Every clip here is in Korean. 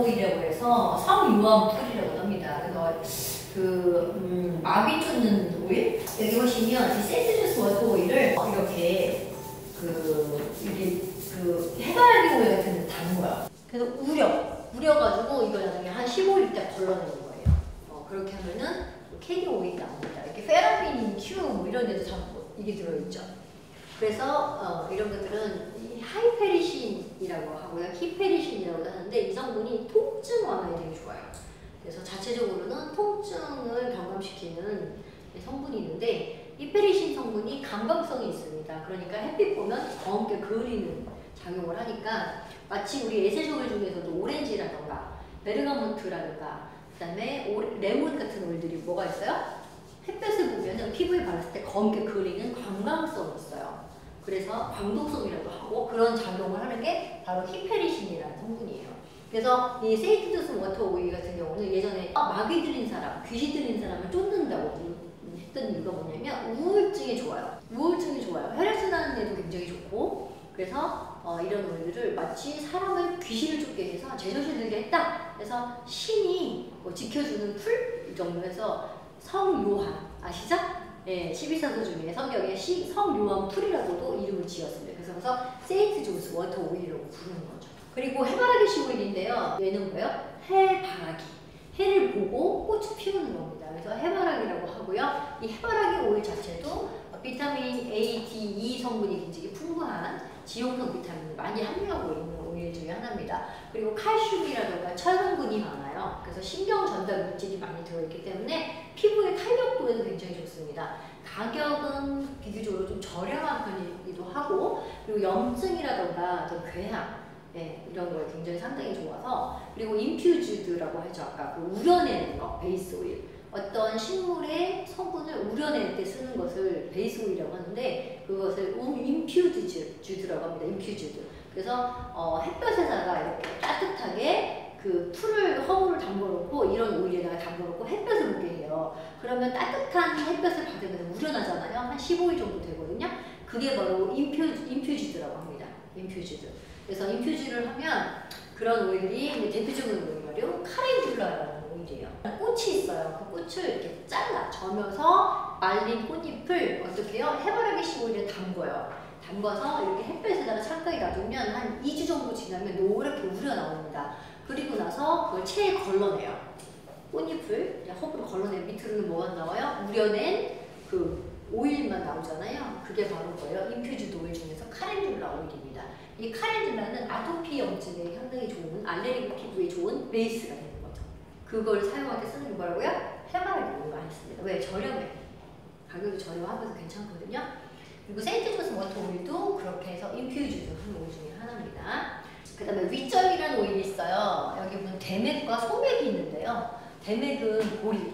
오일이라고 해서 성유황풀이라고 합니다. 그래서 마비 쫓는 오일, 여기 보시면 이 센트주스 워터 오일을 이렇게 해바라기 오일 같은 데 담은 거야. 그래서 우려가지고 이걸 나중에 한 15일 때 걸러내는 거예요. 그렇게 하면은 캐리 오일이 나옵니다. 이렇게 페라민, 큐 뭐 이런 데도 다 이게 들어있죠. 그래서 이런 것들은 하이페리신이라고 하고요, 히페리신이라고 하는데 이 성분이 통증 완화에 되게 좋아요. 그래서 자체적으로는 통증을 경감시키는 성분이 있는데 히페리신 성분이 감각성이 있습니다. 그러니까 햇빛 보면 검게 그을리는 작용을 하니까 마치 우리 에센셜 중에서도 오렌지라던가 베르가모트라던가 그 다음에 레몬 같은 오일들이 뭐가 있어요? 햇볕을 보면 피부에 발랐을 때 검게 그을리는 광광성이 있어요. 그래서 광독성이라고 하고 그런 작용을 하는 게 바로 히페리신이라는 성분이에요. 그래서 이 세이트주스 워터 오일 같은 경우는 예전에 마귀 들린 사람, 귀신 들린 사람을 쫓는다고 했던 이유가 뭐냐면 우울증에 좋아요. 우울증이 좋아요. 혈액순환에도 굉장히 좋고 그래서 이런 오일들을 마치 사람을 귀신을 쫓게 해서 제정신 들게 했다. 그래서 신이 지켜주는 풀 정도 해서 성요한 아시죠? 예, 12사도 중에 성경에 성요한 풀이라고도 이름을 지었습니다. 그래서 세이트주스 워터 오일이라고 부르는 거죠. 그리고 해바라기씨 오일인데요. 얘는 뭐예요? 해바라기. 해를 보고 꽃이 피우는 겁니다. 그래서 해바라기라고 하고요. 이 해바라기 오일 자체도 비타민 A, D, E 성분이 굉장히 풍부한 지용성 비타민을 많이 함유하고 있는 오일 중에 하나입니다. 그리고 칼슘이라든가 철성분이 많아요. 그래서 신경 전달 물질이 많이 들어있기 때문에 피부의 탄력도에도 굉장히 좋습니다. 가격은 비교적으로 좀 저렴한 편이기도 하고 그리고 염증이라든가 좀 궤양 이런 거에 굉장히 상당히 좋아서 그리고 인퓨즈드라고 하죠. 아까 그 우려내는 거 베이스 오일 어떤 식물의 성분을 우려낼 때 쓰는 것을 베이스 오일이라고 하는데 그것을 인퓨즈드라고 합니다. 인퓨즈드. 그래서 햇볕에다가 이렇게 따뜻하게 그 풀을 허브를 담궈놓고 이런 오일에다가 담궈놓고 햇볕을 보게 해요. 그러면 따뜻한 햇볕을 받으면 우려나잖아요. 한 15일 정도 되거든요. 그게 바로 인퓨즈드라고 합니다. 인퓨즈드. 그래서 인퓨즈를 하면 그런 오일들이 대표적인 오일이요. 카렌듈라라는 오일이에요. 꽃이 있어요. 그 꽃을 이렇게 잘라 저며서 말린 꽃잎을 어떻게 해요? 해바라기씨 오일에 담궈요. 담궈서 이렇게 햇볕에다가 창가에 놔두면 한 2주 정도 지나면 노랗게 우려 나옵니다. 그리고 나서 그걸 체에 걸러내요. 꽃잎을 허브로 걸러내요. 밑으로는 뭐가 나와요? 우려낸 그 오일만 나오잖아요. 그게 바로 뭐예요? 인퓨즈드 오일 중에서 카렌듈라 오일입니다. 이 카렌듈라는 아토피 염증에 상당히 좋은 알레르기 피부에 좋은 베이스가 되는 거죠. 그걸 사용할 때 쓰는 게 뭐라고요? 해바라기 오일 많이 씁니다. 왜? 저렴해. 가격이 저렴하면서 괜찮거든요. 그리고 세이트주스 워터 오일도 그렇게 해서 인퓨즈드 한 오일 중에 하나입니다. 그 다음에 위점이라는 오일이 있어요. 여기 보면 대맥과 소맥이 있는데요. 대맥은 보리,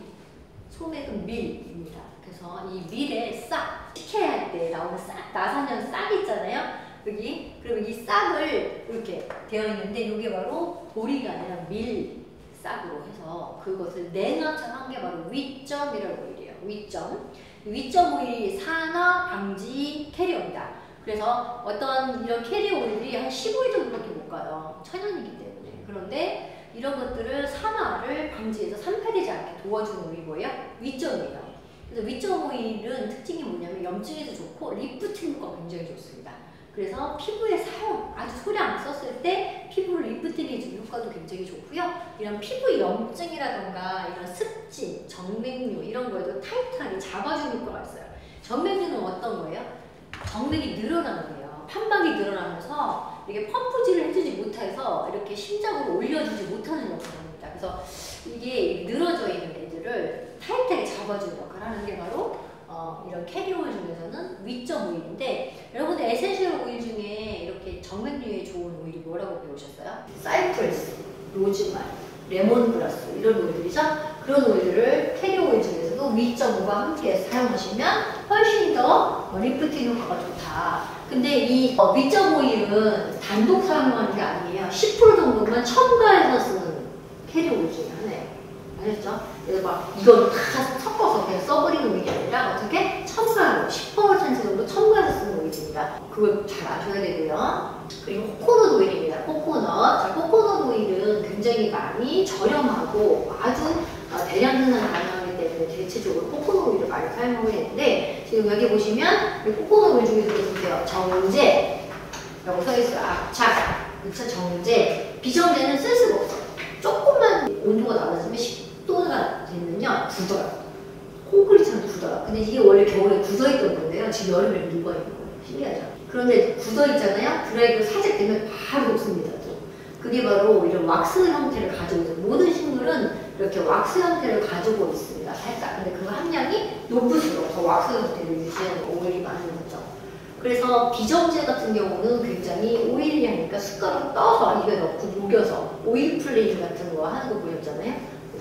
소맥은 밀입니다. 그래서 이 밀에 싹, 식혜할 때 나오는 싹, 나사년 싹 있잖아요. 여기, 그리고 이 싹을 이렇게 되어 있는데 이게 바로 보리가 아니라 밀 싹으로 해서 그것을 냉각한 게 바로 위점이라는 오일이에요. 위점. 위점 오일이 산화 방지 캐리어입니다. 그래서 어떤 이런 캐리어 오일들이 한 15일 정도밖에 못 가요. 천연이기 때문에. 그런데 이런 것들을 산화를 방지해서 산패되지 않게 도와주는 오일이 뭐예요? 위점이에요. 그래서 위점 오일은 특징이 뭐냐면 염증에도 좋고 리프팅 효과가 굉장히 좋습니다. 그래서 피부에 사용, 아주 소량 썼을 때 피부를 리프팅해주는 효과도 굉장히 좋고요. 이런 피부 염증이라던가 이런 습진, 정맥류 이런 거에도 타이트하게 잡아주는 효과가 있어요. 정맥류는 어떤 거예요? 정맥이 늘어나는 거예요. 판막이 늘어나면서 이렇게 펌프질을 해주지 못해서 이렇게 심장으로 올려주지 못하는 역할을 합니다. 그래서 이게 늘어져 있는 애들을 타이트하게 잡아주는 역할을 하는 게 바로 이런 캐리어 오일 중에서는 위점 오일인데 여러분들 에센셜 오일 중에 이렇게 정맥류에 좋은 오일이 뭐라고 배우셨어요? 사이프러스, 로즈마리, 레몬그라스 이런 오일들이죠? 그런 오일들을 캐리어 오일 중에서도 위점과 함께 사용하시면 훨씬 더 리프팅 효과가 좋다. 근데 이 위점 오일은 단독 사용하는 게 아니에요. 10% 정도만 첨가해서 쓰는 캐리어 오일 중에 하나예요. 아셨죠? 그래서 막 이걸 다 섞어서 그냥 써버리는 오일이 아니라 어떻게 첨가로 10% 정도 첨가해서 쓰는 오일입니다. 그걸 잘 아셔야 되고요. 그리고 코코넛 오일입니다. 코코넛. 자, 코코넛 오일은 굉장히 굉장히 많이 저렴하고 아주 대량 생산 가능하기 때문에 대체적으로 코코넛 오일을 많이 사용하고 있는데, 지금 여기 보시면 코코넛 오일 중에서 보세요. 정제라고 써있어요. 악착, 2차 정제. 비정제는 쓸 수가 없어요. 조금만 온도가 낮아지면 10도가 되면요 굳어요. 콘크리트처럼 굳어요. 근데 이게 원래 겨울에 굳어있던 건데요, 지금 여름에 녹아있는 거예요. 신기하죠? 그런데 굳어있잖아요? 드라이브 살짝 되면 바로 녹습니다. 또. 그게 바로 이런 왁스 형태를 가지고 있어요. 모든 식물은 이렇게 왁스 형태를 가지고 있습니다. 살짝. 근데 그 함량이 높을수록 더 왁스 형태를 유지하는 오일이 많은 거죠. 그래서 비정제 같은 경우는 굉장히 오일이 하니까 숟가락 떠서 입에 넣고 녹여서 오일 플레이 같은 거 하는 거 보셨잖아요?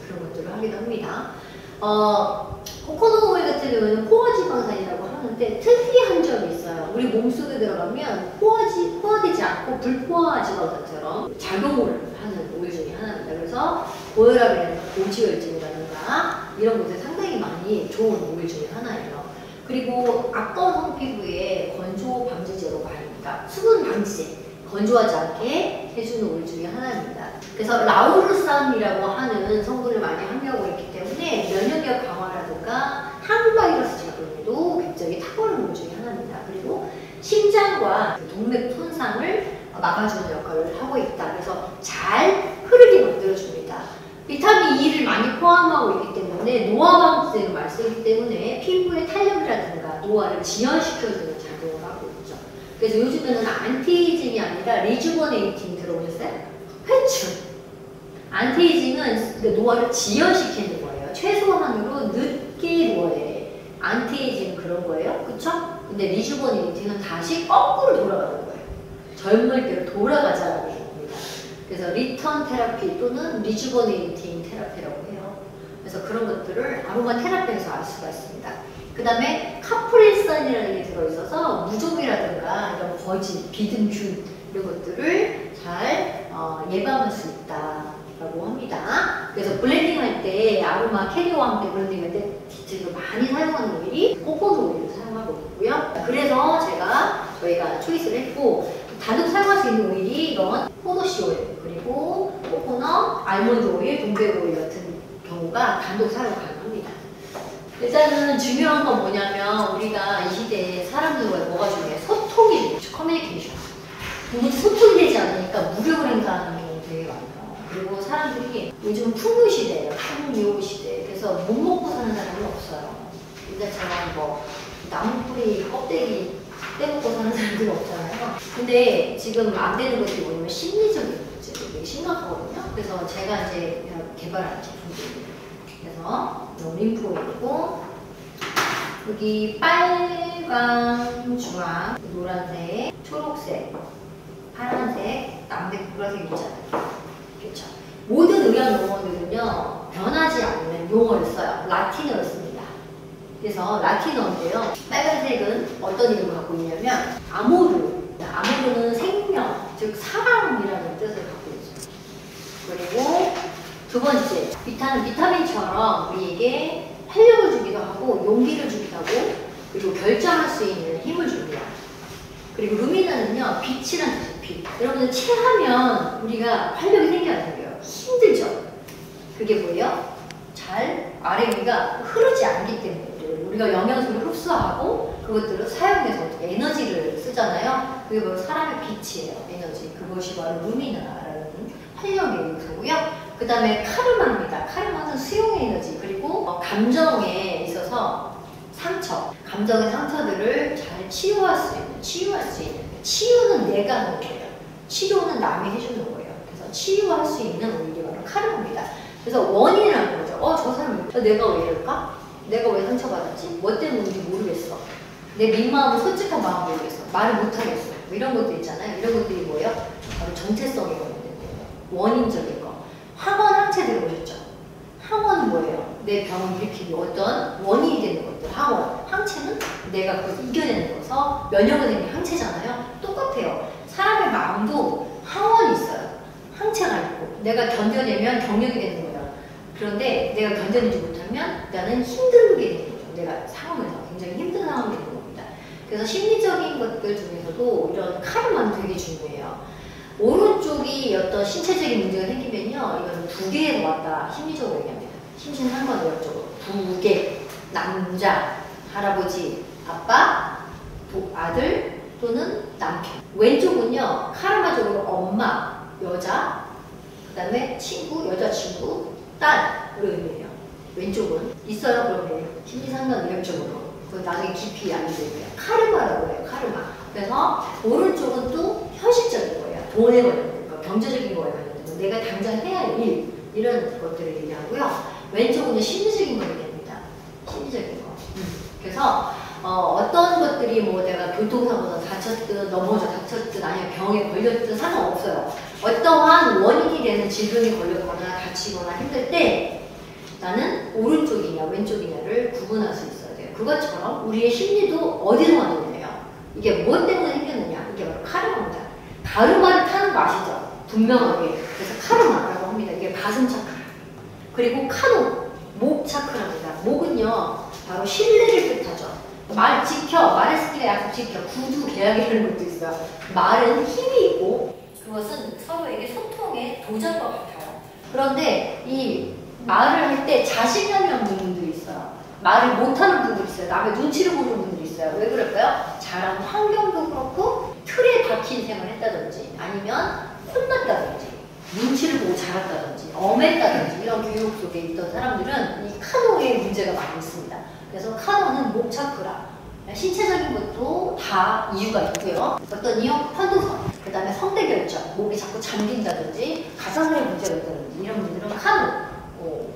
그런 것들을 하기도 합니다. 코코넛 오일 같은 경우는 포화지방산이라고 하는데 특이한 점이 있어요. 우리 몸속에 들어가면 포화되지 않고 불포화지방산처럼 작용을 하는 오일 중에 하나입니다. 그래서 고혈압이라든가 고지혈증이라든가 이런 것에 상당히 많이 좋은 오일 중에 하나예요. 그리고 아까운 성피부에 건조 방지제로 말입니다. 수분 방지제, 건조하지 않게 해주는 오일 중에 하나입니다. 그래서 라우르산이라고 하는 성분을 많이 함유하고 있기 때문에 면역력 강화라든가 항바이러스 작용에도 굉장히 탁월한 오일 중에 하나입니다. 그리고 심장과 동맥 손상을 막아주는 역할을 하고 있다. 그래서 잘 흐르게 만들어줍니다. 비타민 E를 많이 포함하고 있기 때문에 노화 방지제로 많이 쓰기 때문에 피부의 탄력이라든가 노화를 지연시켜주는 작용을 하고 있죠. 그래서 요즘에는 안티에이징이 아니라 리주버네이팅 들어오셨어요? 회춘. 안티에이징은 노화를 지연시키는 거예요. 최소한으로 늦게 노화에. 안티에이징은 그런 거예요. 그쵸? 근데 리주버네이팅은 다시 거꾸로 돌아가는 거예요. 젊을 때로 돌아가자라는 겁니다. 그래서 리턴 테라피 또는 리주버네이팅 테라피라고 해요. 그래서 그런 것들을 아로마 테라피에서 알 수가 있습니다. 그 다음에 카프릴산이라는 게 들어있어서 무좀이라든가 이런 거짓, 비듬균 이런 것들을 잘 예방할 수 있다라고 합니다. 그래서 블렌딩 할 때 아로마 캐리어와 함께 블렌딩 할 때 지금 많이 사용하는 오일이 코코넛 오일을 사용하고 있고요. 그래서 저희가 초이스를 했고, 단독 사용할 수 있는 오일이 이런 포도씨 오일, 그리고 코코넛, 알몬드 오일, 동백 오일 같은 경우가 단독 사용 가능합니다. 일단은 중요한 건 뭐냐면 우리가 이 시대에 사람들과 뭐가 중요해? 소통이 중요해. 커뮤니케이션. 근데 소통이 되지 않으니까 무력을 행사하는 경우 되게 많아요. 그리고 사람들이 요즘 풍요 시대예요. 풍요 시대. 그래서 못 먹고 사는 사람이 없어요. 옛날처럼 뭐 나무뿌리 껍데기 떼먹고 사는 사람들이 없잖아요. 근데 지금 안 되는 것들이 뭐냐면 심리적인 문제. 되게 심각하거든요. 그래서 제가 이제 개발한 제품들입니다. 그래서 림프오일이고, 여기 빨강, 주황, 노란색, 초록색, 파란색, 남색, 보라색 있잖아요. 그렇죠? 모든 의학 용어들은요 변하지 않는 용어를 써요. 라틴어를 씁니다. 그래서 라틴어인데요. 빨간색은 어떤 이름을 갖고 있냐면 아모르. 아모르는 생명, 즉 사랑이라는 뜻을 갖고 있어요. 그리고 두 번째, 비타민처럼 우리에게 활력을 주기도 하고 용기를 주기도 하고 그리고 결정할 수 있는 힘을 줍니다. 그리고 루미나는요, 빛이란 뜻이에요. 빛. 여러분들 체하면 우리가 활력이 생겨야 생겨요. 힘들죠? 그게 뭐예요? 잘 아래 위가 흐르지 않기 때문에 우리가 영양소를 흡수하고 그것들을 사용해서 어떻게 에너지를 쓰잖아요. 그게 바로 사람의 빛이에요. 에너지. 그것이 바로 루미나라는 활력의 요소고요. 그 다음에 카르마입니다. 카르마는 수용의 에너지, 그리고 감정에 있어서 상처, 감정의 상처들을 잘 치유할 수 있는, 치유는 내가 하는 거예요. 치료는 남이 해주는 거예요. 그래서 치유할 수 있는 오일이 바로 카르마입니다. 그래서 원인이라는 거죠. 저 사람 내가 왜 이럴까? 내가 왜 상처받았지? 뭐 때문인지 모르겠어. 내 민마음은 솔직한 마음 모르겠어. 말을 못하겠어. 뭐 이런 것들 있잖아요. 이런 것들이 뭐예요? 바로 정체성에 관련된 거예요. 원인적인 거. 항원 항체 들어보셨죠? 항원은 뭐예요? 내 병을 일으키는 어떤 원인이 되는 것들. 항원. 항체는 내가 그걸 이겨내는 거서 면역이 되는 게 항체잖아요. 똑같아요. 사람의 마음도 항원이 있어요. 항체가 있고 내가 견뎌내면 경력이 되는 거예요. 그런데 내가 견뎌내지 못하면 나는 힘들게 되는 거죠. 내가 상황에서 굉장히 힘든 상황이 되는 겁니다. 그래서 심리적인 것들 중에서도 이런 카르마는 되게 중요해요. 오른쪽 오른쪽이 어떤 신체적인 문제가 생기면요, 이거는 두 개에서 왔다 심리적으로 얘기합니다. 심신상관 내역적으로 두 개, 남자, 할아버지, 아빠, 아들 또는 남편. 왼쪽은요, 카르마적으로 엄마, 여자, 그 다음에 친구, 여자친구, 딸으로 의미해요. 왼쪽은 있어요. 그런데 심리상관 내역적으로. 그건 나중에 깊이 알려드릴게요. 카르마라고 해요. 카르마. 그래서 오른쪽은 또 현실적인 거예요. 돈에 관련된 거, 경제적인 거에 관련된 거, 내가 당장 해야 할 일, 이런 것들을 얘기하고요. 왼쪽은 심리적인 거 얘기합니다. 심리적인 거. 그래서 어떤 것들이 뭐 내가 교통사고나 다쳤든 넘어져 다쳤든 아니면 병에 걸렸든 상관없어요. 어떠한 원인이 되는 질병에 걸렸거나 다치거나 힘들 때 나는 오른쪽이냐 왼쪽이냐를 구분할 수 있어야 돼요. 그것처럼 우리의 심리도 어디서 왔느냐요. 이게 무엇 때문에 생겼느냐. 이게 바로 카르마입니다. 가르마를 타는 거 아시죠? 분명하게. 그래서 카르마라고 합니다. 이게 가슴 차크라. 그리고 카노, 목 차크라입니다. 목은요, 바로 신뢰를 뜻하죠. 말 지켜, 말했으니까 약속 지켜, 구두 계약이라는 것도 있어요. 말은 힘이 있고 그것은 서로에게 소통의 도전과 같아요. 그런데 이 말을 할 때 자신감이 없는 분들이 있어요. 말을 못하는 분들이 있어요. 남의 눈치를 보는 분들이 있어요. 왜 그럴까요? 자란 환경도 그렇고 틀에 박힌 생활을 했다든지 아니면 혼났다든지 눈치를 보고 자랐다든지 엄했다든지 이런 교육 속에 있던 사람들은 이 카노의 문제가 많이 있습니다. 그래서 카노는 목 차크라, 신체적인 것도 다 이유가 있고요. 어떤 이유, 편도선, 그 다음에 성대 결절, 목이 자꾸 잠긴다든지 가상의 문제가 있다든지 이런 분들은 카노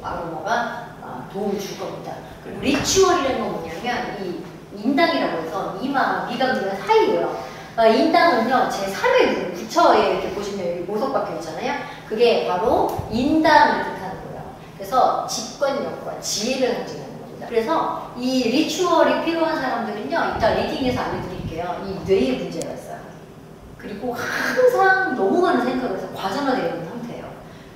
아로마가 도움을 줄 겁니다. 그리고 리추얼이라는 건 뭐냐면 이 인당이라고 해서 이마, 미간과 사이예요. 인당은요, 제3의 부처에 이렇게 보시면 여기 보석 박혀 있잖아요. 그게 바로 인당을 뜻하는 거예요. 그래서 집권력과 지혜를 상징하는 겁니다. 그래서 이 리추얼이 필요한 사람들은요, 이따 리딩에서 알려드릴게요. 이 뇌에 문제가 있어요. 그리고 항상 너무 많은 생각을 해서 과정화되어 있는 상태예요.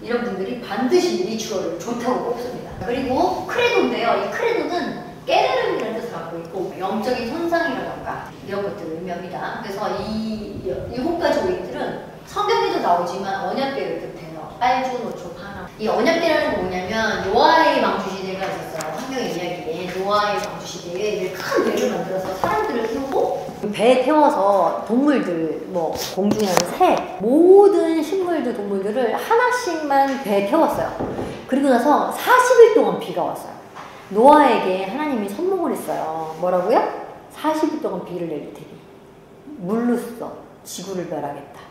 이런 분들이 반드시 리추얼을 좋다고 꼽습니다. 그리고 크레도인데요. 이 크레도는 깨달음이라는 뜻을 갖고 있고 영적인 손상이라던가 이런 것들을 의미합니다. 그래서 이 7가지 오행들은 성경에도 나오지만 언약궤를 뜻해요. 빨주, 노초, 파랑. 이 언약궤라는 건 뭐냐면 노아의 방주시대가 있었어요. 성경의 이야기에 노아의 방주시대에 큰 배를 만들어서 사람들을 키우고 배에 태워서 동물들, 뭐 공중에 나는 새, 모든 식물들, 동물들을 하나씩만 배에 태웠어요. 그리고 나서 40일 동안 비가 왔어요. 노아에게 하나님이 선몽을 했어요. 뭐라고요? 40일 동안 비를 내릴 테니 물로써 지구를 멸하겠다.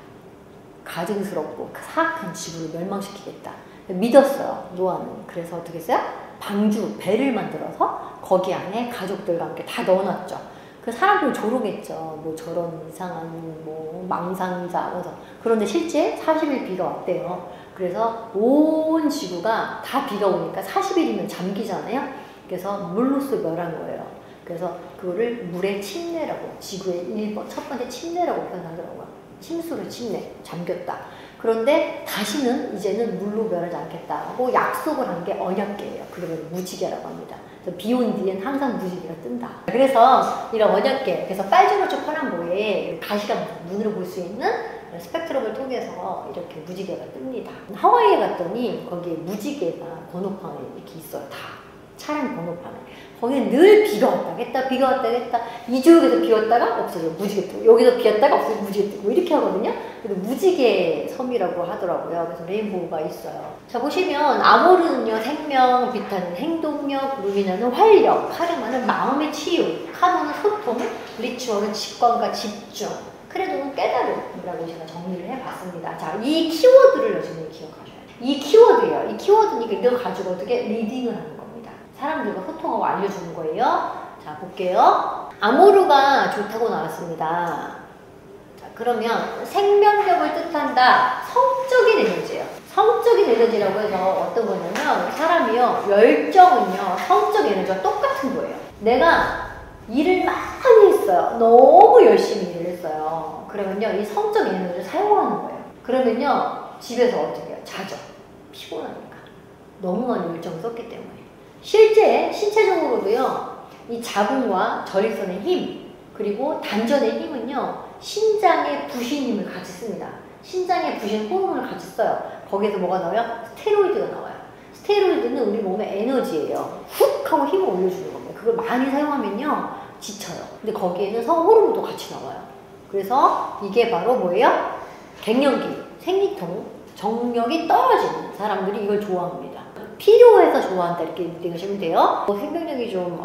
가증스럽고 사악한 지구를 멸망시키겠다. 믿었어요. 노아는. 그래서 어떻게 했어요? 방주, 배를 만들어서 거기 안에 가족들과 함께 다 넣어놨죠. 그 사람들 조롱했죠. 뭐 저런 이상한 뭐 망상자. 그런데 실제 40일 비가 왔대요. 그래서 온 지구가 다 비가 오니까 40일이면 잠기잖아요. 그래서 물로써 멸한 거예요. 그래서 그거를 물의 침례라고, 지구의 첫 번째 침례라고 표현하더라고요. 침수를 침례, 잠겼다. 그런데 다시는 이제는 물로 멸하지 않겠다고 약속을 한 게 언약궤예요. 그걸 무지개라고 합니다. 비 온 뒤엔 항상 무지개가 뜬다. 그래서 이런 언약궤, 그래서 빨주노초 파란보에 가시가 눈으로 볼 수 있는 스펙트럼을 통해서 이렇게 무지개가 뜹니다. 하와이에 갔더니 거기에 무지개가 번호판에 이렇게 있어요. 다. 차량 번호판에. 거기는 늘 비가 왔다 했다, 비가 왔다 했다. 이쪽에서 비 왔다가 없어져. 무지개 뜨고. 여기서 비 왔다가 없어져. 무지개 뜨고. 이렇게 하거든요. 그래서 무지개 섬이라고 하더라고요. 그래서 레인보우가 있어요. 자, 보시면 아모르는요, 생명, 비타는 행동력, 루미나는 활력, 카르마는 마음의 치유, 카노는 소통, 리추얼은 직관과 집중, 크레도는 깨달음이라고 제가 정리를 해봤습니다. 자, 이 키워드를 여러분이 기억하셔야 돼요. 이 키워드예요. 이 키워드니까 이거 가지고 어떻게 리딩을 하는 겁니다. 사람들과 소통하고 알려주는 거예요. 자, 볼게요. 아모르가 좋다고 나왔습니다. 자, 그러면 생명력을 뜻한다. 성적인 에너지예요. 성적인 에너지라고 해서 어떤 거냐면 사람이요, 열정은요, 성적 에너지와 똑같은 거예요. 내가 일을 많이 했어요. 너무 열심히 일을 했어요. 그러면요, 이 성적 에너지를 사용하는 거예요. 그러면요, 집에서 어떻게 해요? 자죠. 피곤하니까. 너무 많이 열정을 썼기 때문에. 실제 신체적으로도요, 이 자궁과 전립선의 힘, 그리고 단전의 힘은요, 신장의 부신 힘을 같이 씁니다. 신장에 부신 호르몬을 같이 써요. 거기에서 뭐가 나와요? 스테로이드가 나와요. 스테로이드는 우리 몸의 에너지예요. 훅 하고 힘을 올려주는 겁니다. 그걸 많이 사용하면요 지쳐요. 근데 거기에는 성호르몬도 같이 나와요. 그래서 이게 바로 뭐예요? 갱년기, 생리통, 정력이 떨어지는 사람들이 이걸 좋아합니다. 필요해서 좋아한다 이렇게 느끼시면 돼요. 생명력이 좀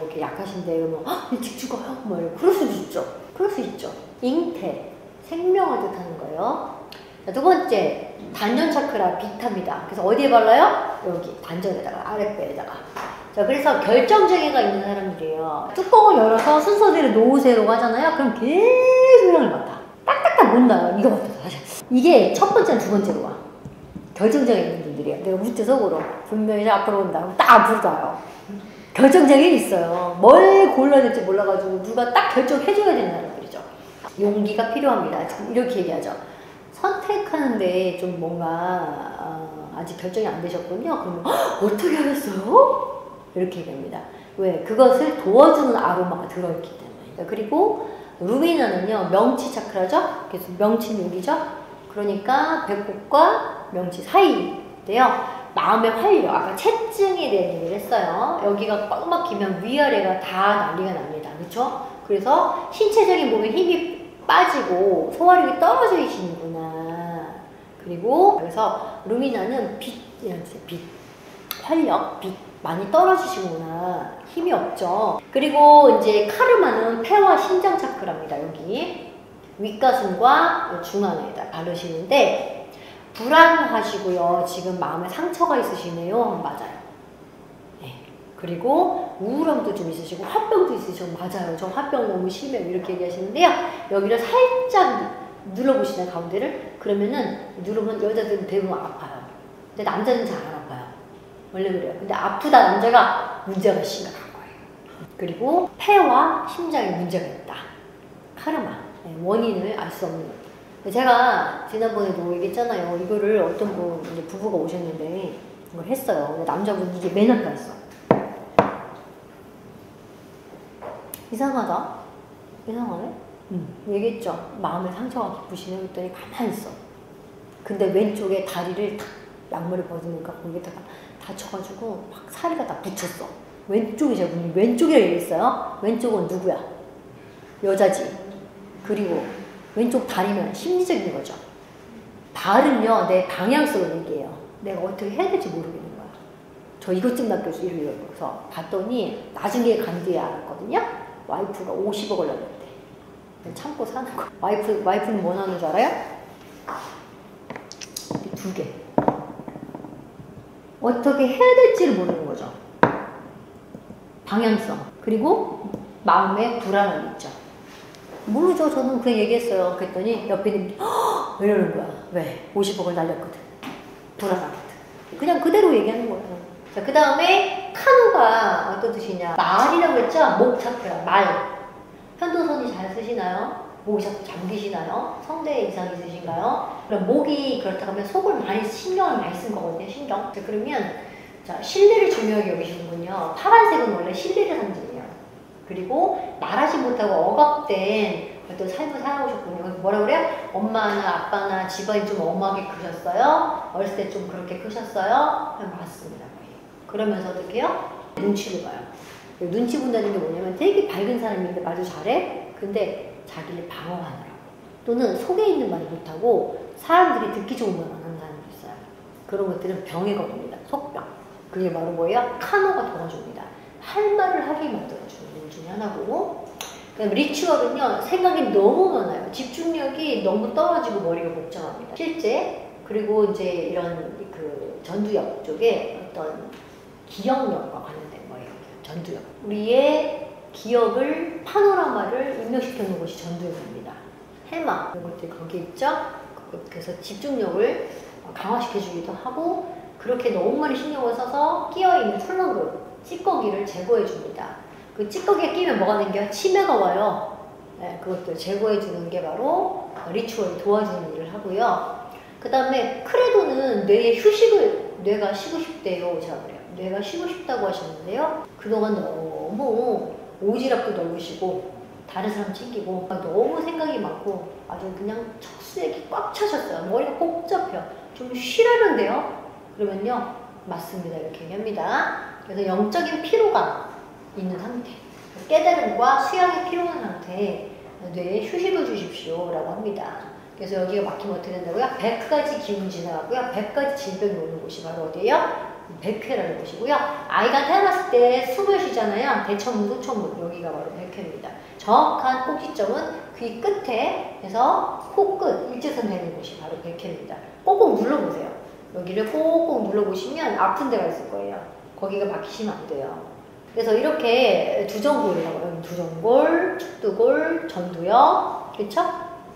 이렇게 약하신데 그러면 일찍 죽어요? 뭐 그럴 수도 있죠. 그럴 수 있죠. 잉태, 생명을 뜻하는 거예요. 자, 두 번째, 단전 차크라 비타입니다. 그래서 어디에 발라요? 여기 단전에다가, 아랫배에다가. 자, 그래서 결정장애가 있는 사람들이에요. 뚜껑을 열어서 순서대로 놓으세요라고 하잖아요. 그럼 계속 향을 맡아. 딱딱딱 못 나요. 이거 맡아서 사실. 이게 첫 번째랑 두 번째로 와. 결정장애 있는 분들이에요. 내가 우체적으로 분명히 앞으로 온다. 딱 앞으로 가요. 결정장애 있어요. 뭘 골라야 될지 몰라가지고 누가 딱 결정해줘야 되는 사람들이죠. 용기가 필요합니다. 이렇게 얘기하죠. 선택하는데 좀 뭔가 아직 결정이 안 되셨군요. 그러면 어떻게 하겠어요? 이렇게 얘기합니다. 왜? 그것을 도와주는 아로마가 들어있기 때문에. 그리고 루미나는요 명치 차크라죠. 그래서 명치육이죠. 그러니까 배꼽과 명치 사이인데요. 마음의 활력, 아까 체증에 대한 얘기를 했어요. 여기가 꽉 막히면 위아래가 다 난리가 납니다. 그렇죠? 그래서 신체적인 몸에 힘이 빠지고 소화력이 떨어지시는구나. 그리고 그래서 루미나는 빛, 활력, 빛 많이 떨어지시구나. 힘이 없죠. 그리고 이제 카르마는 폐와 신장 차크라입니다. 여기 윗가슴과 중안에다 바르시는데 불안하시고요. 지금 마음에 상처가 있으시네요. 맞아요. 네. 그리고 우울함도 좀 있으시고 화병도 있으시고 맞아요. 저 화병 너무 심해요. 이렇게 얘기하시는데요. 여기를 살짝 눌러보시나요? 가운데를? 그러면은 누르면 여자들은 대부분 아파요. 근데 남자는 잘 안 아파요. 원래 그래요. 근데 아프다 남자가 문제가 심각한 거예요. 그리고 폐와 심장에 문제가 있다. 카르마. 네. 원인을 알 수 없는 것. 제가 지난번에도 얘기했잖아요. 이거를 어떤 분, 이제 부부가 오셨는데 이걸 했어요. 근데 남자분 이게 맨 앞에 있어. 이상하다? 이상하네? 얘기했죠. 마음에 상처가 깊으시네 했더니 가만히 있어. 근데 왼쪽에 다리를 탁 양말을 벗으니까 거기다가 다쳐가지고 막 살이가 다 붙였어. 왼쪽이 제가 왼쪽이라고 얘기했어요. 왼쪽은 누구야? 여자지. 그리고 왼쪽 다리는 심리적인 거죠. 발은요, 내 방향성을 얘기해요. 내가 어떻게 해야 될지 모르겠는 거야. 저 이것 좀 낚여서 이러면서 봤더니 나중에 간 뒤에 알았거든요. 와이프가 50억을 날렸대. 참고 사는 거. 와이프는 뭐 나오는 줄 알아요? 두 개. 어떻게 해야 될지를 모르는 거죠. 방향성. 그리고 마음의 불안함이 있죠. 모르죠. 저는 그냥 얘기했어요. 그랬더니 옆에 있는 왜 이러는 거야. 왜? 50억을 날렸거든. 불안하거든. 그냥 그대로 얘기하는 거예요. 자, 그 다음에 카누가 어떤 뜻이냐. 말이라고 했죠? 목 차크라. 말. 편도선이 잘 쓰시나요? 목이 자꾸 잠기시나요? 성대에 이상 있으신가요? 그럼 목이 그렇다고 하면 속을 많이 신경을 많이 쓴 거거든요. 신경. 자, 그러면 자, 신뢰를 중요하게 여기시는군요. 파란색은 원래 신뢰를 상징해요. 그리고 말하지 못하고 억압된 어떤 삶을 살아오셨군요. 뭐라 그래요? 엄마나 아빠나 집안이 좀 엄하게 크셨어요? 어렸을 때 좀 그렇게 크셨어요? 맞습니다. 그러면서 어떻게 해요? 눈치를 봐요. 눈치 본다는 게 뭐냐면 되게 밝은 사람인데 말도 잘해? 근데 자기를 방어하느라고. 또는 속에 있는 말을 못하고 사람들이 듣기 좋은 말만 하는 사람도 있어요. 그런 것들은 병에 걸립니다. 속병. 그게 바로 뭐예요? 카노가 도와줍니다. 할 말을 하게 만들어주는 일 중에 하나고, 그다음에 리추얼은요, 생각이 너무 많아요. 집중력이 너무 떨어지고 머리가 복잡합니다. 실제, 그리고 이제 이런 그 전두엽 쪽에 어떤 기억력과 관련된 거예요. 전두엽. 우리의 기억을, 파노라마를 입력시켜 놓은 것이 전두엽입니다. 해마, 이런 것들이 거기 있죠? 그래서 집중력을 강화시켜주기도 하고, 그렇게 너무 많이 신경을 써서 끼어있는 툴렁그, 찌꺼기를 제거해줍니다. 그 찌꺼기가 끼면 뭐가 생겨요? 치매가 와요. 네, 그것들 제거해주는 게 바로 리추얼이 도와주는 일을 하고요. 그 다음에 크레도는 뇌의 휴식을, 뇌가 쉬고 싶대요. 제가 그래요. 뇌가 쉬고 싶다고 하셨는데요. 그동안 너무 오지랖도 넓으시고 다른 사람 챙기고 너무 생각이 많고 아주 그냥 척수액이 꽉 차셨어요. 머리가 꼭 잡혀. 좀 쉬라는데요? 그러면요. 맞습니다. 이렇게 얘기합니다. 그래서 영적인 피로가 있는 상태. 깨달음과 수양이 필요한 상태에 뇌에 휴식을 주십시오 라고 합니다. 그래서 여기가 막히면 어떻게 된다고요? 100가지 기운이 지나가고요. 100가지 질병이 오는 곳이 바로 어디예요? 백회라는 곳이고요. 아이가 태어났을 때 숨을 쉬잖아요. 대천문, 소천문. 여기가 바로 백회입니다. 정확한 꼭지점은 귀 끝에서 코끝 일직선 되는 곳이 바로 백회입니다. 꼭꼭 눌러보세요. 여기를 꼭꼭 눌러보시면 아픈 데가 있을 거예요. 거기가 막히시면 안 돼요. 그래서 이렇게 두전골이라고 해요. 두전골, 축두골, 전두엽, 그쵸?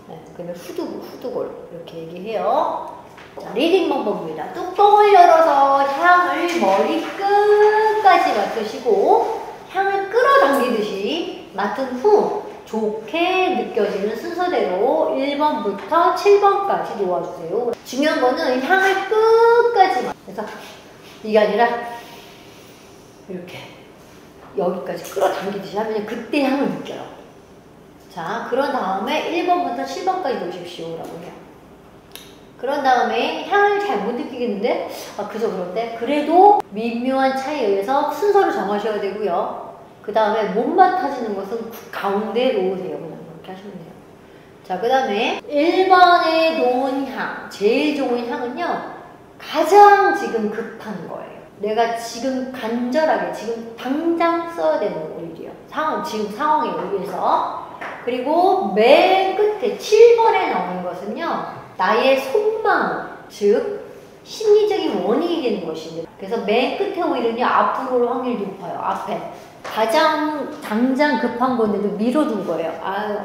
네, 그다음에 후두골 이렇게 얘기해요. 자, 리딩 방법입니다. 뚜껑을 열어서 향을 머리 끝까지 맡으시고 향을 끌어당기듯이 맡은 후 좋게 느껴지는 순서대로 1번부터 7번까지 놓아주세요. 중요한 거는 향을 끝까지 그래서 이게 아니라 이렇게 여기까지 끌어당기듯이 하면 그때 향을 느껴요. 자, 그런 다음에 1번부터 7번까지 놓으십시오 라고 해요. 그런 다음에 향을 잘 못 느끼겠는데 그저 그런데 그래도 미묘한 차이에 의해서 순서를 정하셔야 되고요. 그 다음에 못 맡아지는 것은 가운데 놓으세요. 그냥 그렇게 하시면 돼요. 자, 그 다음에 1번에 놓은 향, 제일 좋은 향은요. 가장 지금 급한 거예요. 내가 지금 간절하게 지금 당장 써야 되는 오일이에요. 지금 상황에 의해서. 그리고 맨 끝에 7번에 나오는 것은요. 나의 속마음, 즉 심리적인 원인이 되는 것입니다. 그래서 맨 끝에 오일은요. 앞으로 올 확률이 높아요. 앞에. 가장 당장 급한 건데도 밀어둔 거예요.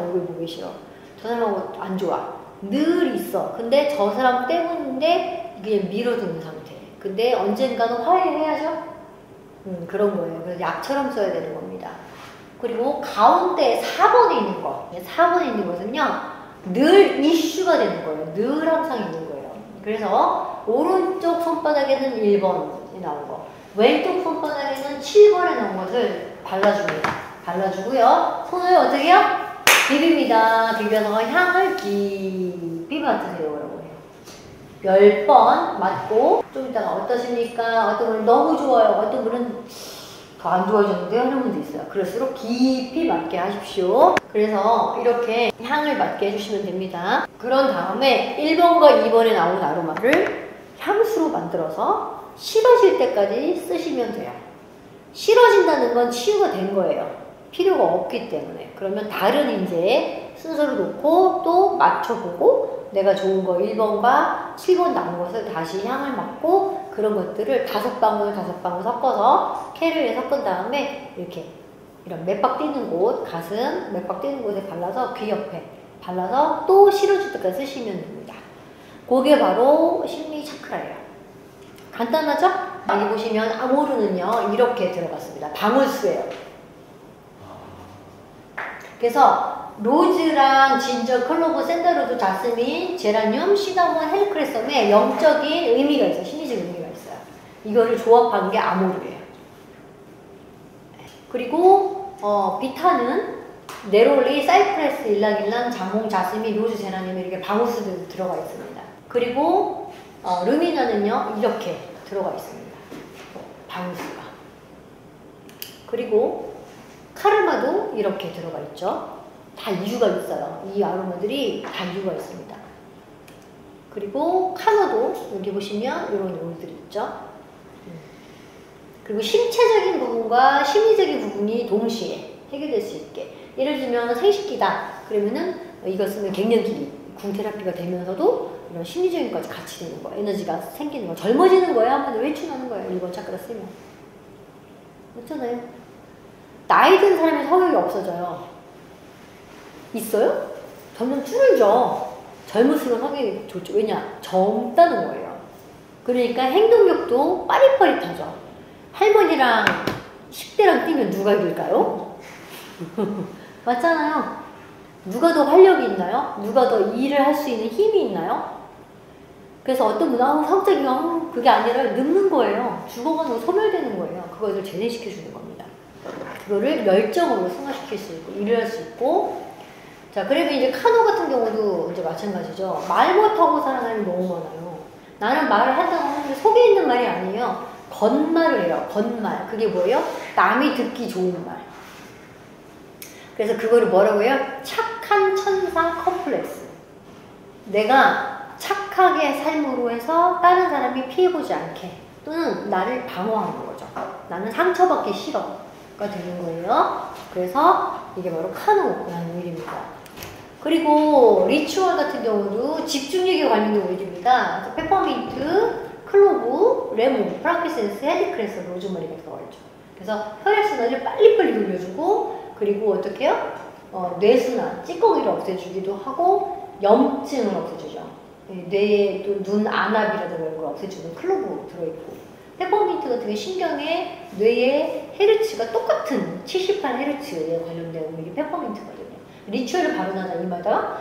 얼굴 보기 싫어. 저 사람하고 안 좋아. 늘 있어. 근데 저 사람 때문인데 이게 밀어두는 상태. 근데 언젠가는 화해해야죠? 그런 거예요. 그래서 약처럼 써야 되는 겁니다. 그리고 가운데 4번에 있는 거. 4번에 있는 것은요. 늘 이슈가 되는 거예요. 늘 항상 있는 거예요. 그래서 오른쪽 손바닥에는 1번이 나온 거. 왼쪽 손바닥에는 7번에 나온 것을 발라줍니다. 발라주고요. 손을 어떻게 해요? 비빕니다. 비벼서 향을 깊이 맡으세요. 라고 해요. 10번 맡고 좀 이따가 어떠십니까? 어떤 분은 너무 좋아요. 어떤 분은 더 안 좋아졌는데 하는 분도 있어요. 그럴수록 깊이 맡게 하십시오. 그래서 이렇게 향을 맡게 해주시면 됩니다. 그런 다음에 1번과 2번에 나온 아로마를 향수로 만들어서 싫어질 때까지 쓰시면 돼요. 싫어진다는 건 치유가 된 거예요. 필요가 없기 때문에. 그러면 다른 이제 순서를 놓고 또 맞춰보고 내가 좋은 거 1번과 7번 남은 것을 다시 향을 맡고 그런 것들을 5방울 섞어서 캐리에 섞은 다음에 이렇게 이런 맥박 뛰는 곳, 가슴 맥박 뛰는 곳에 발라서 귀 옆에 발라서 또 싫어질 때까지 쓰시면 됩니다. 그게 바로 심리 차크라예요. 간단하죠? 여기 보시면 아모르는요 이렇게 들어갔습니다. 방울수예요. 그래서 로즈랑 진저, 클로버, 샌더로드, 자스민, 제라늄, 시나몬, 헬크레섬에 영적인 의미가 있어요. 심리적 의미가 있어요. 이거를 조합한 게 아모르예요. 그리고 비타는 네롤리, 사이프레스, 일랑일랑, 자몽, 자스민, 로즈, 제라늄 이렇게 방울수들도 들어가 있습니다. 그리고 루미나는요 이렇게 들어가 있습니다. 방울수가. 그리고 카르마도 이렇게 들어가 있죠. 다 이유가 있어요. 이 아로마들이 다 이유가 있습니다. 그리고 카노도 여기 보시면 이런 오일들이 있죠. 그리고 신체적인 부분과 심리적인 부분이 동시에 해결될 수 있게. 예를 들면 생식기다. 그러면은 이거 쓰면 갱년기, 궁테라피가 되면서도 이런 심리적인 것까지 같이 되는 거예요. 에너지가 생기는 거. 젊어지는 거예요. 한마디로 회춘하는 거예요. 1번 차크라 쓰면. 그렇잖아요. 나이 든 사람의 성욕이 없어져요. 있어요? 점점 줄죠. 젊을수록 성욕이 좋죠. 왜냐? 젊다는 거예요. 그러니까 행동력도 빠릿빠릿하죠. 할머니랑 10대랑 뛰면 누가 이길까요? 맞잖아요. 누가 더 활력이 있나요? 누가 더 일을 할 수 있는 힘이 있나요? 그래서 어떤 분은 성적이 그게 아니라 늙는 거예요. 죽어가는 거 소멸되는 거예요. 그걸 재생시켜주는 겁니다. 그거를 열정으로 승화시킬 수 있고 일을 할 수 있고. 자, 그리고 이제 카누 같은 경우도 이제 마찬가지죠. 말 못하고 사는 사람이 너무 많아요. 나는 말을 한다고 하는데 속에 있는 말이 아니에요. 겉말을 해요. 겉말. 그게 뭐예요? 남이 듣기 좋은 말. 그래서 그거를 뭐라고 해요? 착한 천사 컴플렉스. 내가 착하게 삶으로 해서 다른 사람이 피해보지 않게 또는 나를 방어하는 거죠. 나는 상처받기 싫어가 되는 거예요. 그래서 이게 바로 카누라는 오일입니다. 그리고 리추얼 같은 경우도 집중력에 관련된 오일입니다. 페퍼민트, 클로브, 레몬, 프랑키센스, 헤디크레스, 로즈마리가 들어가 있죠. 그래서 혈액순환을 빨리빨리 돌려주고 그리고 어떻게 해요? 뇌순환, 찌꺼기를 없애주기도 하고 염증을 없애주죠. 뇌에 또 눈 안압이라든가 이런 걸 없애주는 클로브 들어있고 페퍼민트 같은 게 신경에 뇌의 헤르츠가 똑같은 78Hz에 관련된 오일이 페퍼민트거든요. 리추얼을 바르나 이마다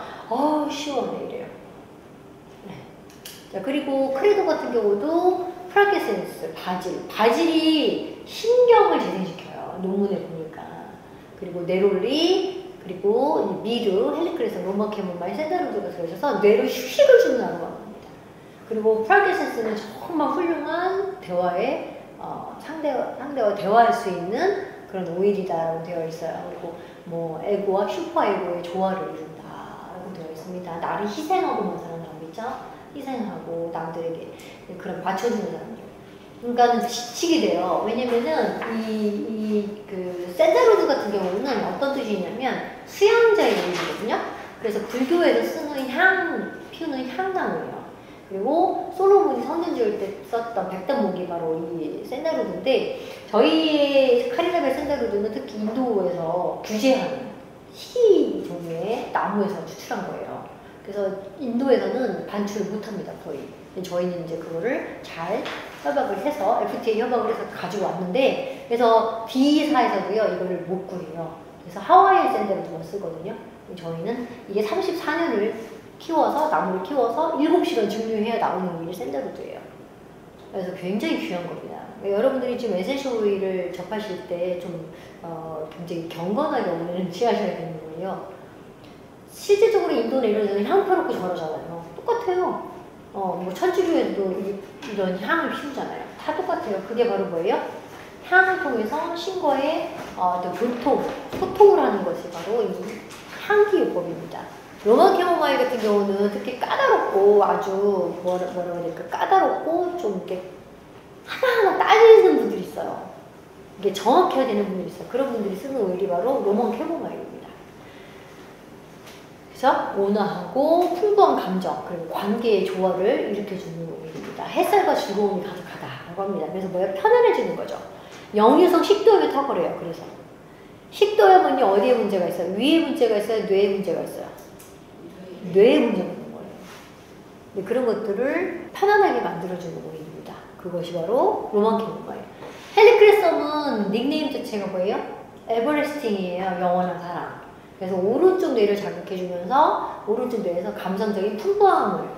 시원해 이래요. 네. 자, 그리고 크레도 같은 경우도 프랑키센스, 바질이 신경을 재생시켜요. 논문에 보니까. 그리고 네롤리, 그리고 미르, 헬리크레스, 로마 캐모마일, 샌다로드가 들어있어서 뇌로 휴식을 주는 아로마입니다. 그리고 프랑키센스는 정말 훌륭한 대화에 상대와 대화할 수 있는 그런 오일이다라고 되어 있어요. 그리고 뭐 에고와 슈퍼 에고의 조화를 이룬다라고 되어 있습니다. 나를 희생하고만 사는 사람 있죠? 희생하고 남들에게 그런 받쳐주는 사람들. 그러니까는 지치게 돼요. 왜냐면은 그 샌다로드 같은 경우는 어떤 뜻이 있냐면 수양자의 오일이거든요. 그래서 불교에서 쓰는 피우는 향나무예요. 그리고 솔로몬이 성전 지을 때 썼던 백단목이 바로 이 샌다로드인데 저희의 카리나벨 샌다로드는 특히 인도에서 규제하는 희귀 종류의 나무에서 추출한 거예요. 그래서 인도에서는 반출을 못합니다, 거의. 저희는 이제 그거를 잘 협약을 해서 FTA 협약을 해서 가지고 왔는데 그래서 D사에서도요 이거를 못 구해요. 그래서 하와이 샌다로드만 쓰거든요. 저희는 이게 34년을 키워서 나무를 키워서 7시간 증류해야 나오는 오일이 샌다로드예요. 그래서 굉장히 귀한 겁니다. 여러분들이 지금 에센셜 오일을 접하실 때 좀 굉장히 경건하게 오일을 취하셔야 되는 거예요. 실제적으로 인도나 이런 데는 향 펴놓고 저러잖아요. 똑같아요. 뭐 천주교에도 이런 향을 피우잖아요. 다 똑같아요. 그게 바로 뭐예요? 향을 통해서 신과의 어떤 소통을 하는 것이 바로 이 향기요법입니다. 로마 캐모마일 같은 경우는 특히 까다롭고 아주 뭐라 해야 될까? 까다롭고 좀 이렇게 하나하나 따지는 분들이 있어요. 이게 정확해야 되는 분들이 있어요. 그런 분들이 쓰는 오일이 바로 로마 캐모마일입니다. 그래서 온화하고 풍부한 감정 그리고 관계의 조화를 일으켜주는 오일입니다. 햇살과 즐거움이 가득하다라고 합니다. 그래서 뭐예요? 편안해지는 거죠. 영유성 식도염에 탁월해요. 그래서 식도염은요 어디에 문제가 있어요? 위에 문제가 있어요? 뇌에 문제가 있어요? 뇌에 문제가 있는 거예요. 근데 그런 것들을 편안하게 만들어주는 오일입니다. 그것이 바로 로만 캐모마일. 헬리크레썸은 닉네임 자체가 뭐예요? 에버레스팅이에요. 영원한 사랑. 그래서 오른쪽 뇌를 자극해주면서 오른쪽 뇌에서 감성적인 풍부함을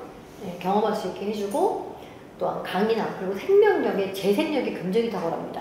경험할 수 있게 해주고 또한 강인함 그리고 생명력의 재생력이 굉장히 탁월합니다.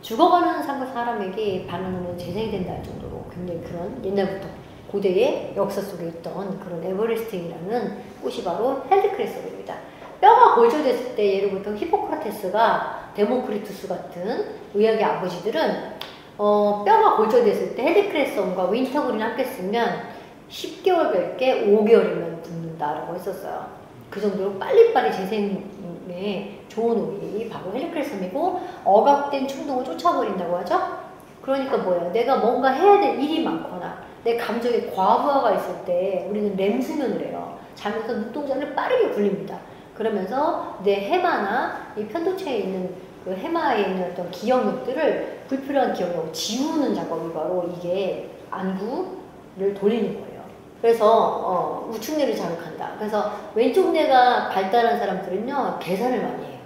죽어가는 사람에게 반응하면 재생이 된다 할 정도로 굉장히 그런 옛날부터 고대의 역사 속에 있던 그런 에버레스팅이라는 꽃이 바로 헬리크레썸입니다. 뼈가 골절됐을 때 예로부터 히포크라테스가 데모크리투스 같은 의학의 아버지들은 뼈가 골절됐을 때 헬리크레썸과 윈터그린 함께 쓰면 10개월 뵐게 5개월이면 붓는다라고 했었어요. 그 정도로 빨리빨리 재생에 좋은 오일이 바로 헬리크레썸이고 억압된 충동을 쫓아버린다고 하죠. 그러니까 뭐예요? 내가 뭔가 해야 될 일이 많거나 내 감정에 과부하가 있을 때 우리는 렘수면을 해요. 자면서 눈동자를 빠르게 굴립니다. 그러면서 내 해마나 이 편도체에 있는 그 해마에 있는 어떤 기억력들을 불필요한 기억력을 지우는 작업이 바로 이게 안구를 돌리는 거예요. 그래서 우측뇌를 자극한다. 그래서 왼쪽 뇌가 발달한 사람들은요 계산을 많이 해요.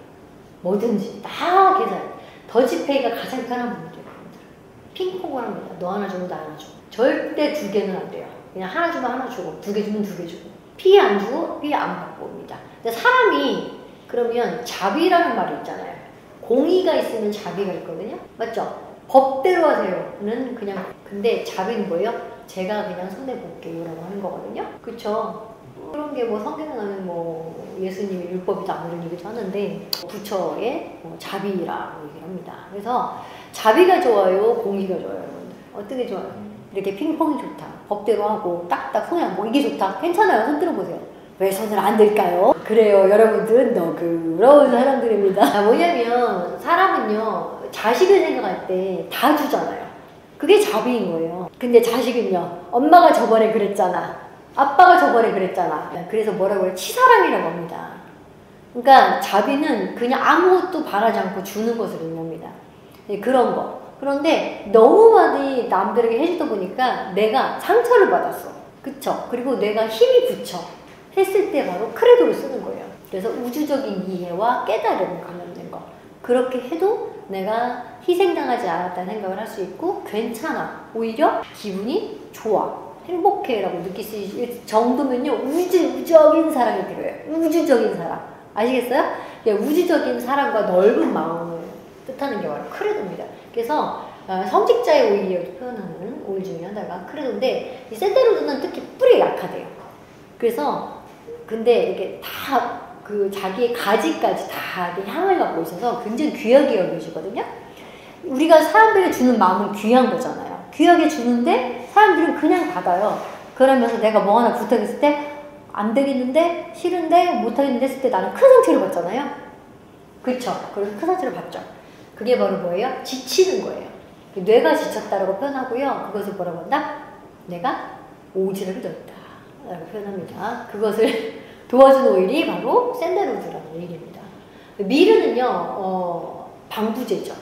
뭐든지 다 계산. 더치페이가 가장 편한 분들이에요. 핑퐁을 합니다. 너 하나 주면 나 하나 줘. 절대 두 개는 안 돼요. 그냥 하나 주면 하나 주고 두 개 주면 두 개 주고 피해 안 주고 피해 안 받고입니다. 근데 사람이 그러면 자비라는 말이 있잖아요. 공의가 있으면 자비가 있거든요. 맞죠? 법대로 하세요는 그냥. 근데 자비는 뭐예요? 제가 그냥 손해볼게요 라고 하는 거거든요. 그쵸? 그런 게 뭐 성경에는 뭐 예수님의 율법이다 이런 얘기도 하는데 부처의 자비라고 얘기를 합니다. 그래서 자비가 좋아요, 공의가 좋아요. 여러분들 어떻게 좋아요? 이렇게 핑퐁이 좋다, 법대로 하고 딱딱 손에 안 보고 이게 좋다, 괜찮아요. 손 들어보세요. 왜 손을 안 들까요? 그래요, 여러분들은 너그러운 사람들입니다. 뭐냐면 사람은요 자식을 생각할 때 다 주잖아요. 그게 자비인 거예요. 근데 자식은요, 엄마가 저번에 그랬잖아, 아빠가 저번에 그랬잖아, 그래서 뭐라고 해요? 치사랑이라고 합니다. 그러니까 자비는 그냥 아무것도 바라지 않고 주는 것을 의미합니다. 그런 거. 그런데 너무 많이 남들에게 해주다 보니까 내가 상처를 받았어. 그쵸? 그리고 내가 힘이 붙여 했을 때 바로 크레도를 쓰는 거예요. 그래서 우주적인 이해와 깨달음을 감염된 거. 그렇게 해도 내가 희생당하지 않았다는 생각을 할 수 있고 괜찮아. 오히려 기분이 좋아. 행복해 라고 느낄 수 있을 정도면요 우주적인 사랑이 필요해요. 우주적인 사랑. 아시겠어요? 우주적인 사랑과 넓은 마음을 뜻하는 게 바로 크레도입니다. 그래서 성직자의 오일이라고 표현하는 오일 중에 하나가 크레도인데 이 샌드로드는 특히 뿌리가 약하대요. 그래서 근데 이게 다 그 자기의 가지까지 다 향을 갖고 있어서 굉장히 귀하게 여겨지거든요. 우리가 사람들에게 주는 마음은 귀한 거잖아요. 귀하게 주는데 사람들은 그냥 받아요. 그러면서 내가 뭐 하나 부탁했을 때 안 되겠는데, 싫은데, 못하겠는데 했을 때 나는 큰 상처를 받잖아요. 그쵸? 그래서 큰 상처를 받죠. 그게 바로 뭐예요? 지치는 거예요. 뇌가 지쳤다라고 표현하고요. 그것을 뭐라고 한다? 내가 오지랖을 넓다 라고 표현합니다. 그것을 도와주는 오일이 바로 샌드로드라는 오일입니다. 미르는요 방부제죠.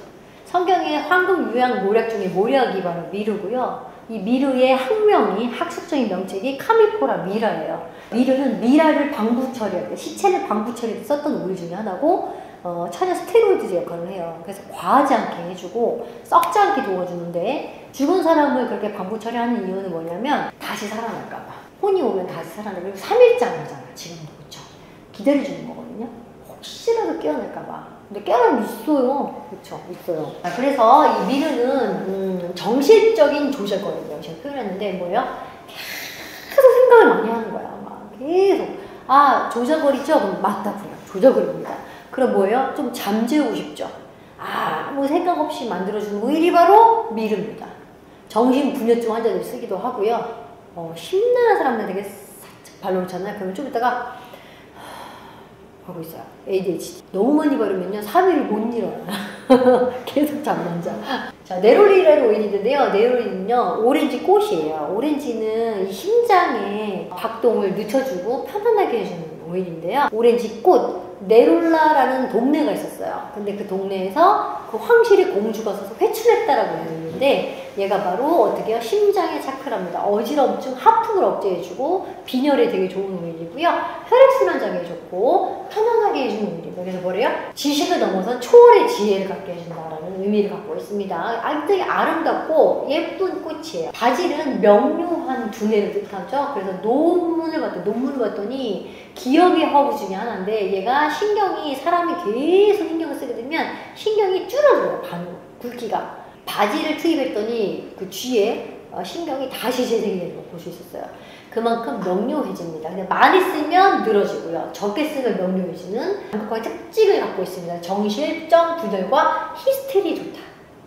성경의 황금 유향 모략 중에 모략이 바로 미르고요. 이 미르의 학명이, 학술적인 명칭이 카미포라 미라예요. 미르는 미라를 방부 처리할 때, 시체를 방부 처리할 때 썼던 오일 중에 하나고 천연 스테로이드 역할을 해요. 그래서 과하지 않게 해주고 썩지 않게 도와주는데, 죽은 사람을 그렇게 방부 처리하는 이유는 뭐냐면 다시 살아날까봐. 혼이 오면 다시 살아나고, 그리고 3일장이잖아 지금도. 그쵸? 기다려주는 거거든요. 혹시라도 깨어날까봐. 근데 깨어나면 있어요. 그쵸? 있어요. 그래서 이 미르는 정신적인 조절거든요. 제가 표현했는데 뭐예요? 계속 생각을 많이 하는 거야. 막 계속. 아, 조절거리죠? 그럼 맞다고요. 조절거리입니다. 그럼 뭐예요? 좀 잠재우고 싶죠? 아무 생각 없이 만들어주는 오일이 바로 미르입니다. 정신분열증 환자들이 쓰기도 하고요. 심란한 사람들 되게 살짝 발라놓잖아요. 그러면 좀 이따가 하고 있어요. ADHD. 너무 많이 바르면요 3일을 못 일어나. 계속 잠만 자. 자, 네롤리라는 오일이 있는데요. 네롤리는요 오렌지 꽃이에요. 오렌지는 이 심장의 박동을 늦춰주고 편안하게 해주는 오일인데요. 오렌지 꽃, 네롤라라는 동네가 있었어요. 근데 그 동네에서 그 황실의 공주가 서서 회춘했다라고 했는데, 얘가 바로 어떻게 해요? 심장의 차크라입니다. 어지럼증, 하품을 억제해주고 빈혈에 되게 좋은 오일이고요. 혈액순환 장애에 좋고 편안하게 해주는 오일입니다. 그래서 뭐래요? 지식을 넘어선 초월의 지혜를 갖게 해준다라는 의미를 갖고 있습니다. 굉장히 아름답고 예쁜 꽃이에요. 바질은 명료한 두뇌를 뜻하죠. 그래서 논문을 봤더니 기억의 허브 중에 하나인데, 얘가 신경이, 사람이 계속 신경을 쓰게 되면 신경이 줄어들어요. 굵기가. 바지를 투입했더니 그 쥐에 신경이 다시 재생이 되는 걸 볼 수 있었어요. 그만큼 명료해집니다. 근데 많이 쓰면 늘어지고요. 적게 쓰면 명료해지는 감각과의 특징을 갖고 있습니다. 정실정, 분열과 히스테리 좋다.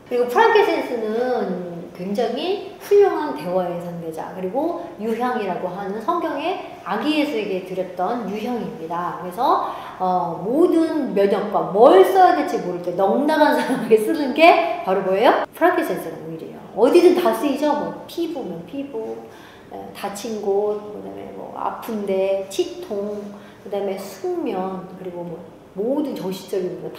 그리고 프랑kin센스는 굉장히 훌륭한 대화의 상대자, 그리고 유향이라고 하는 성경의 아기 예수에게 드렸던 유향입니다. 그래서 모든 면역과 뭘 써야 될지 모를 때 넉나간 사람에게 쓰는 게 바로 뭐예요? 프랑kin센스라는 오일이에요. 어디든 다 쓰이죠. 뭐 피부면 피부, 다친 곳, 그다음에 뭐 아픈데 치통, 그다음에 숙면, 그리고 뭐 모든 정신적인 거 다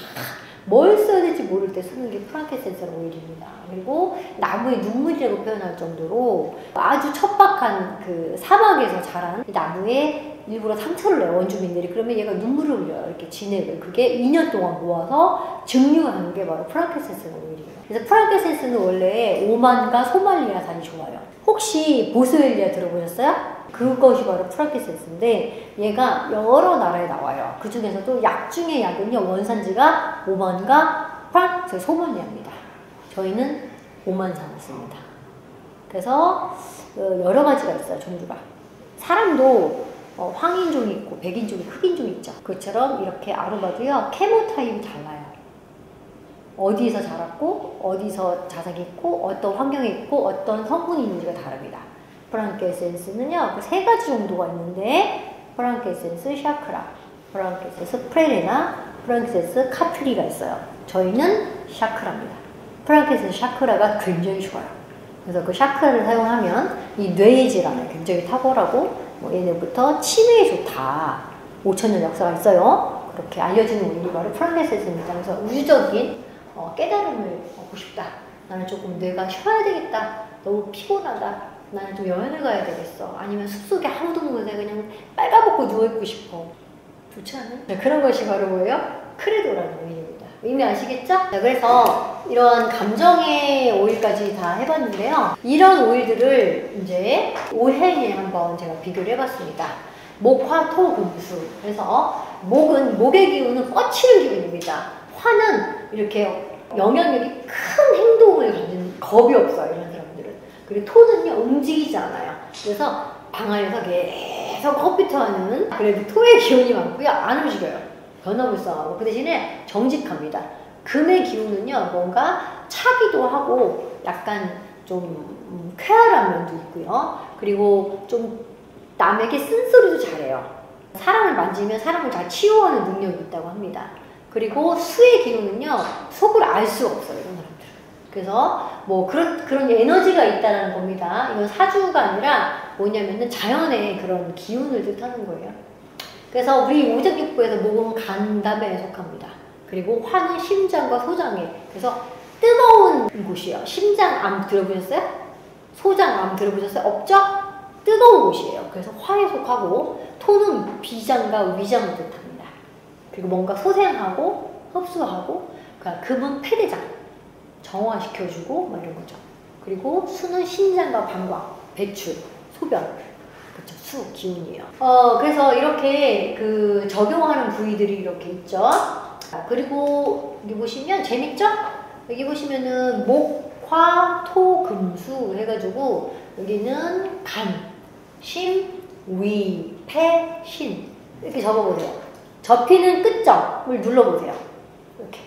뭘 써야 될지 모를 때 쓰는 게 프랑kin센스라는 오일입니다. 그리고 나무의 눈물이라고 표현할 정도로 아주 척박한 그 사막에서 자란 이 나무에 일부러 상처를 내요, 원주민들이. 그러면 얘가 눈물을 흘려요. 이렇게 진액을. 그게 2년 동안 모아서 증류하는 게 바로 프랑kin센스라는 오일이에요. 그래서 프랑kin센스는 원래 오만과 소말리아산이 좋아요. 혹시 보스웰리아 들어보셨어요? 그것이 바로 프랑kin센스인데, 얘가 여러 나라에 나와요. 그 중에서도 약 중에 약은요 원산지가 오만과 소말리아입니다. 저희는 5만 삼았습니다. 그래서 여러 가지가 있어요, 종류가. 사람도 황인종이 있고 백인종이 흑인종이 있죠. 그처럼 이렇게 아로마도요, 케모타입이 달라요. 어디에서 자랐고 어디서 자생했고 어떤 환경에 있고 어떤 성분이 있는지가 다릅니다. 프랑키에센스는요, 그 3가지 정도가 있는데 프랑키에센스 샤크라, 프랑키에센스 프레레나, 프랑키에센스 카트리가 있어요. 저희는 샤크라입니다. 프랑키에센스 샤크라가 굉장히 좋아요. 그래서 그 샤크라를 사용하면 이 뇌의 질환에 굉장히 탁월하고 얘네부터 치매에 좋다. 5,000년 역사가 있어요. 그렇게 알려지는 오일이 바로 프랑키에센스입니다. 그래서 우주적인 깨달음을 얻고 싶다. 나는 조금 뇌가 쉬어야 되겠다. 너무 피곤하다. 나는 좀 여행을 가야 되겠어. 아니면 숲속에 아무도 없는데 그냥 빨가벗고 누워있고 싶어. 좋지 않은? 네, 그런 것이 바로 뭐예요? 크레도라는 오일입니다. 의미 아시겠죠? 자, 그래서 이런 감정의 오일까지 다 해봤는데요. 이런 오일들을 이제 올해에 한번 제가 비교를 해봤습니다. 목, 화, 토, 금수. 그래서 목은, 목의 기운은 뻗치는 기운입니다. 화는 이렇게 영향력이 큰 행동을 가진 겁이 없어요, 이런 사람들은. 그리고 토는요, 움직이지 않아요. 그래서 방 안에서 계속 컴퓨터 하는, 그래도 토의 기운이 많고요, 안 움직여요. 변화불성하고. 그 대신에 정직합니다. 금의 기운은요, 뭔가 차기도 하고 약간 좀 쾌활한 면도 있고요. 그리고 좀 남에게 쓴소리도 잘해요. 사람을 만지면 사람을 잘 치유하는 능력이 있다고 합니다. 그리고 수의 기운은요, 속을 알 수가 없어요, 이런 사람들은. 그래서 뭐 그런 에너지가 있다는 겁니다. 이건 사주가 아니라 뭐냐면은 자연의 그런 기운을 뜻하는 거예요. 그래서 우리 오장육부에서 목은 간담에 속합니다. 그리고 화는 심장과 소장에. 그래서 뜨거운 곳이에요. 심장암 들어보셨어요? 소장암 들어보셨어요? 없죠? 뜨거운 곳이에요. 그래서 화에 속하고, 토는 비장과 위장을 뜻합니다. 그리고 뭔가 소생하고 흡수하고, 그러니까 금은 폐대장, 정화시켜주고 뭐 이런 거죠. 그리고 수는 신장과 방광, 배출, 소변, 그렇죠. 수 기운이에요. 그래서 이렇게 그 적용하는 부위들이 이렇게 있죠. 그리고 여기 보시면 재밌죠? 여기 보시면은 목, 화, 토, 금, 수 해가지고 여기는 간, 심, 위, 폐, 신 이렇게 적어보세요. 접히는 끝점을 눌러보세요. 이렇게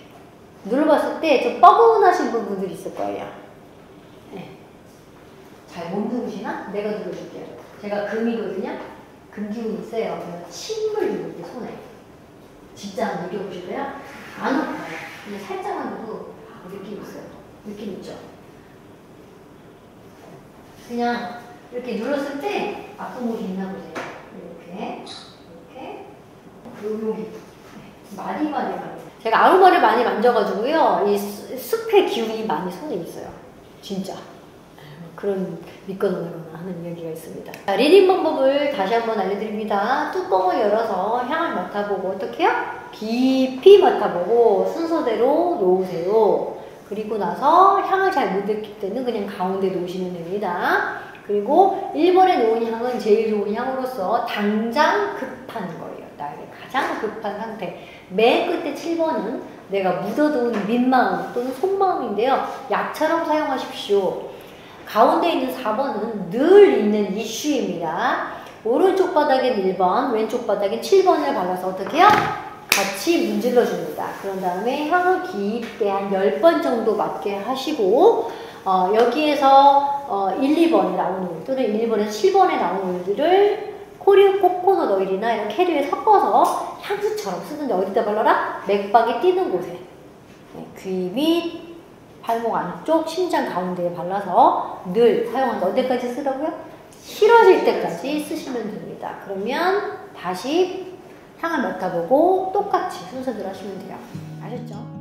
눌러봤을 때 좀 뻐근하신 부분들이 있을 거예요. 네. 잘 못 누르시나? 내가 눌러줄게요. 제가 금이거든요. 금 기운이 있어요. 제가 침을 누를게요, 손에. 진짜 한번 느껴보실래요? 안 아파요. 근데 살짝만 해도 느낌 있어요. 느낌 있죠? 그냥 이렇게 눌렀을 때 아픈 곳이 있나 보세요. 이렇게. 여기 많이 제가 아로마를 많이 만져가지고요, 이 숲의 기운이 많이 손에 있어요. 진짜 그런 믿거나 하는 이야기가 있습니다. 자, 리딩 방법을 다시 한번 알려드립니다. 뚜껑을 열어서 향을 맡아보고 어떻게 해요? 깊이 맡아보고 순서대로 놓으세요. 그리고 나서 향을 잘 못 느낄 때는 그냥 가운데 놓으시면 됩니다. 그리고 1번에 놓은 향은 제일 좋은 향으로서 당장 급한 거예요. 나에게 가장 급한 상태. 맨 끝에 7번은 내가 묻어둔 민마음 또는 속마음인데요. 약처럼 사용하십시오. 가운데 있는 4번은 늘 있는 이슈입니다. 오른쪽 바닥엔 1번, 왼쪽 바닥엔 7번을 발라서 어떻게 해요? 같이 문질러 줍니다. 그런 다음에 향을 깊게 한 10번 정도 맡게 하시고, 여기에서 1, 2번에 나오는 오일 또는 1, 2번에서 7번에 나오는 오일들을 코코넛 오일이나 이런 캐리에 섞어서 향수처럼 쓰는데 어디다 발라라? 맥박이 뛰는 곳에. 네, 귀 밑, 팔목 안쪽, 심장 가운데에 발라서 늘 사용한다. 언제까지 쓰라고요? 싫어질 때까지 쓰시면 됩니다. 그러면 다시 향을 맡아보고 똑같이 순서대로 하시면 돼요. 아셨죠?